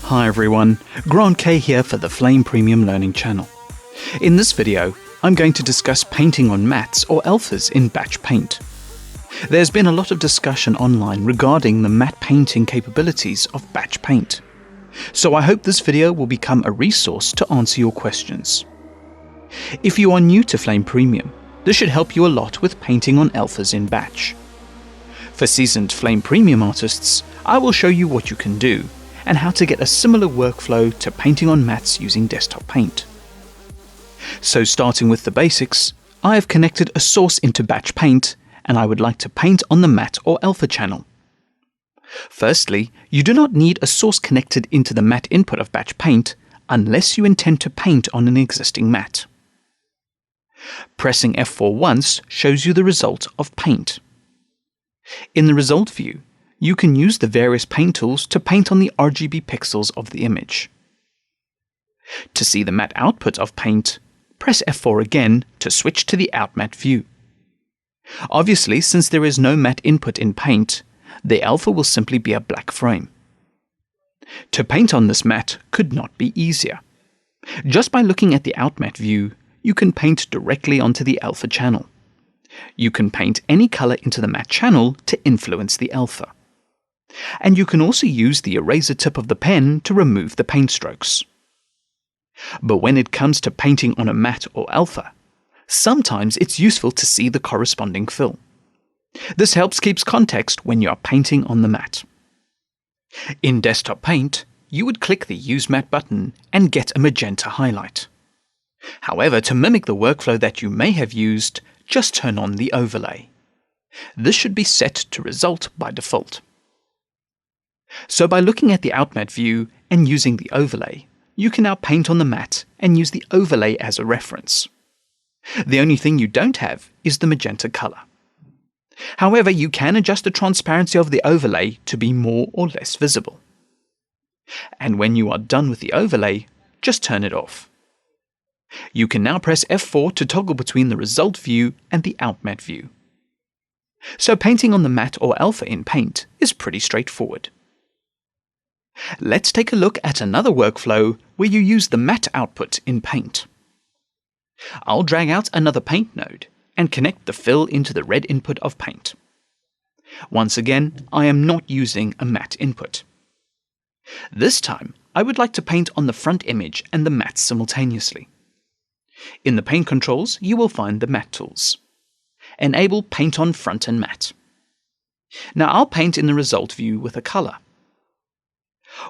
Hi everyone, Grant K here for the Flame Premium Learning channel. In this video, I'm going to discuss painting on mats or alphas in batch paint. There's been a lot of discussion online regarding the matte painting capabilities of batch paint, so I hope this video will become a resource to answer your questions. If you are new to Flame Premium, this should help you a lot with painting on alphas in batch. For seasoned Flame Premium artists, I will show you what you can do and how to get a similar workflow to painting on mats using desktop paint. So starting with the basics, I have connected a source into batch paint and I would like to paint on the matte or alpha channel. Firstly, you do not need a source connected into the matte input of batch paint unless you intend to paint on an existing matte. Pressing F4 once shows you the result of paint. In the result view, you can use the various paint tools to paint on the RGB pixels of the image. To see the matte output of paint, press F4 again to switch to the Outmatte view. Obviously, since there is no matte input in paint, the alpha will simply be a black frame. To paint on this matte could not be easier. Just by looking at the Outmatte view, you can paint directly onto the alpha channel. You can paint any color into the matte channel to influence the alpha. And you can also use the eraser tip of the pen to remove the paint strokes. But when it comes to painting on a matte or alpha, sometimes it's useful to see the corresponding fill. This helps keep context when you are painting on the matte. In Desktop Paint, you would click the Use Matte button and get a magenta highlight. However, to mimic the workflow that you may have used, just turn on the overlay. This should be set to result by default. So by looking at the Outmatte view and using the overlay, you can now paint on the matte and use the overlay as a reference. The only thing you don't have is the magenta color. However, you can adjust the transparency of the overlay to be more or less visible. And when you are done with the overlay, just turn it off. You can now press F4 to toggle between the result view and the Outmatte view. So painting on the matte or alpha in Paint is pretty straightforward. Let's take a look at another workflow where you use the matte output in Paint. I'll drag out another Paint node and connect the fill into the red input of Paint. Once again, I am not using a matte input. This time, I would like to paint on the front image and the matte simultaneously. In the Paint controls, you will find the matte tools. Enable Paint on Front and Matte. Now I'll paint in the result view with a color.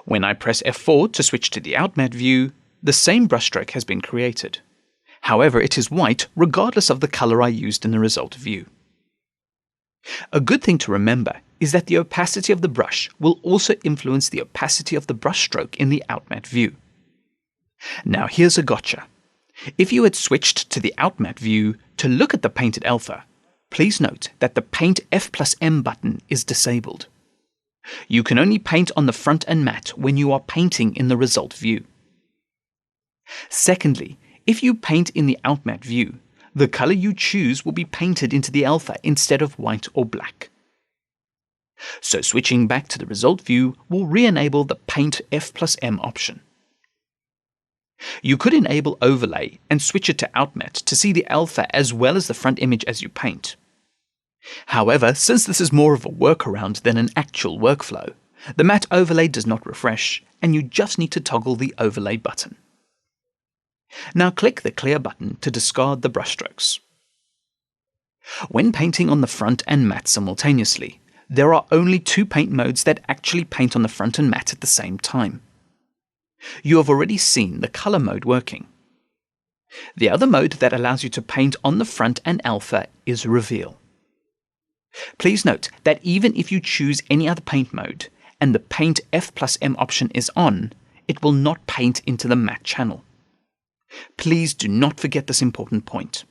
When I press F4 to switch to the Outmatte view, the same brushstroke has been created. However, it is white regardless of the color I used in the result view. A good thing to remember is that the opacity of the brush will also influence the opacity of the brushstroke in the Outmatte view. Now here's a gotcha. If you had switched to the Outmatte view to look at the painted alpha, please note that the Paint F+M button is disabled. You can only paint on the front and matte when you are painting in the result view. Secondly, if you paint in the Outmatte view, the color you choose will be painted into the alpha instead of white or black. So switching back to the result view will re-enable the Paint F+M option. You could enable Overlay and switch it to Outmatte to see the alpha as well as the front image as you paint. However, since this is more of a workaround than an actual workflow, the matte overlay does not refresh and you just need to toggle the overlay button. Now click the clear button to discard the brushstrokes. When painting on the front and matte simultaneously, there are only two paint modes that actually paint on the front and matte at the same time. You have already seen the color mode working. The other mode that allows you to paint on the front and alpha is Reveal. Please note that even if you choose any other paint mode and the Paint F+M option is on, it will not paint into the matte channel. Please do not forget this important point.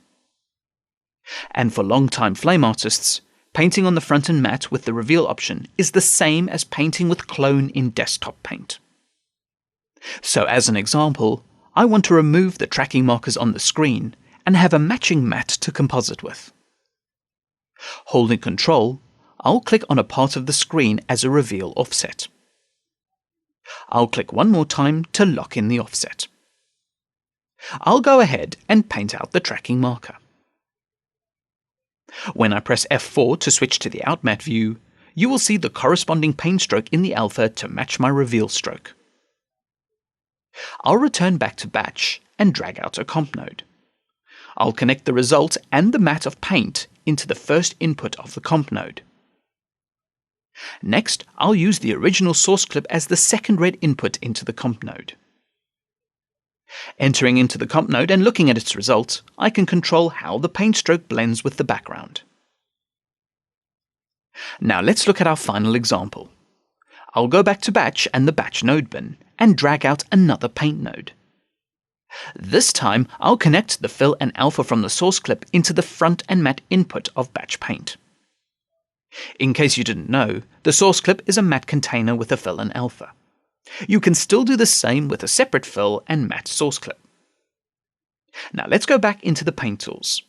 And for long-time flame artists, painting on the front and matte with the Reveal option is the same as painting with Clone in Desktop Paint. So as an example, I want to remove the tracking markers on the screen and have a matching matte to composite with. Holding Ctrl, I'll click on a part of the screen as a reveal offset. I'll click one more time to lock in the offset. I'll go ahead and paint out the tracking marker. When I press F4 to switch to the outmatte view, you will see the corresponding paint stroke in the alpha to match my reveal stroke. I'll return back to Batch and drag out a comp node. I'll connect the result and the matte of paint into the first input of the comp node. Next, I'll use the original source clip as the second red input into the comp node. Entering into the comp node and looking at its result, I can control how the paint stroke blends with the background. Now let's look at our final example. I'll go back to Batch and the Batch node bin and drag out another paint node. This time, I'll connect the fill and alpha from the source clip into the front and matte input of Batch Paint. In case you didn't know, the source clip is a matte container with a fill and alpha. You can still do the same with a separate fill and matte source clip. Now let's go back into the paint tools.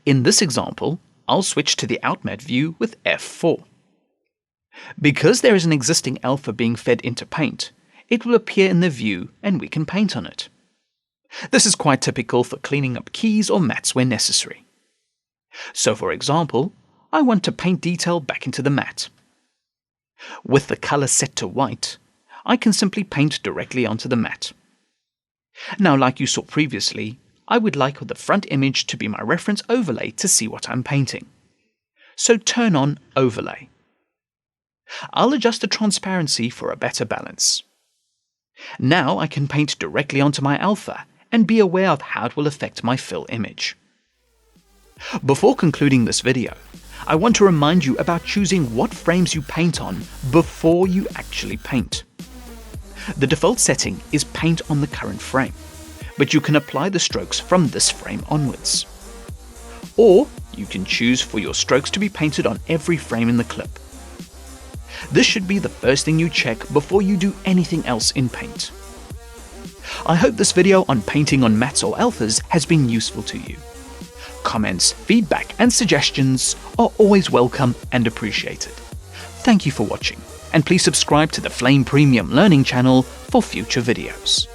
In this example, I'll switch to the outmatte view with F4. Because there is an existing alpha being fed into paint, it will appear in the view and we can paint on it. This is quite typical for cleaning up keys or mattes where necessary. So for example, I want to paint detail back into the matte. With the color set to white, I can simply paint directly onto the matte. Now, like you saw previously, I would like the front image to be my reference overlay to see what I'm painting. So turn on Overlay. I'll adjust the transparency for a better balance. Now I can paint directly onto my alpha and be aware of how it will affect my fill image. Before concluding this video, I want to remind you about choosing what frames you paint on before you actually paint. The default setting is paint on the current frame, but you can apply the strokes from this frame onwards. Or you can choose for your strokes to be painted on every frame in the clip. This should be the first thing you check before you do anything else in Paint. I hope this video on painting on mattes or alphas has been useful to you. Comments, feedback and suggestions are always welcome and appreciated. Thank you for watching, and please subscribe to the Flame Premium Learning channel for future videos.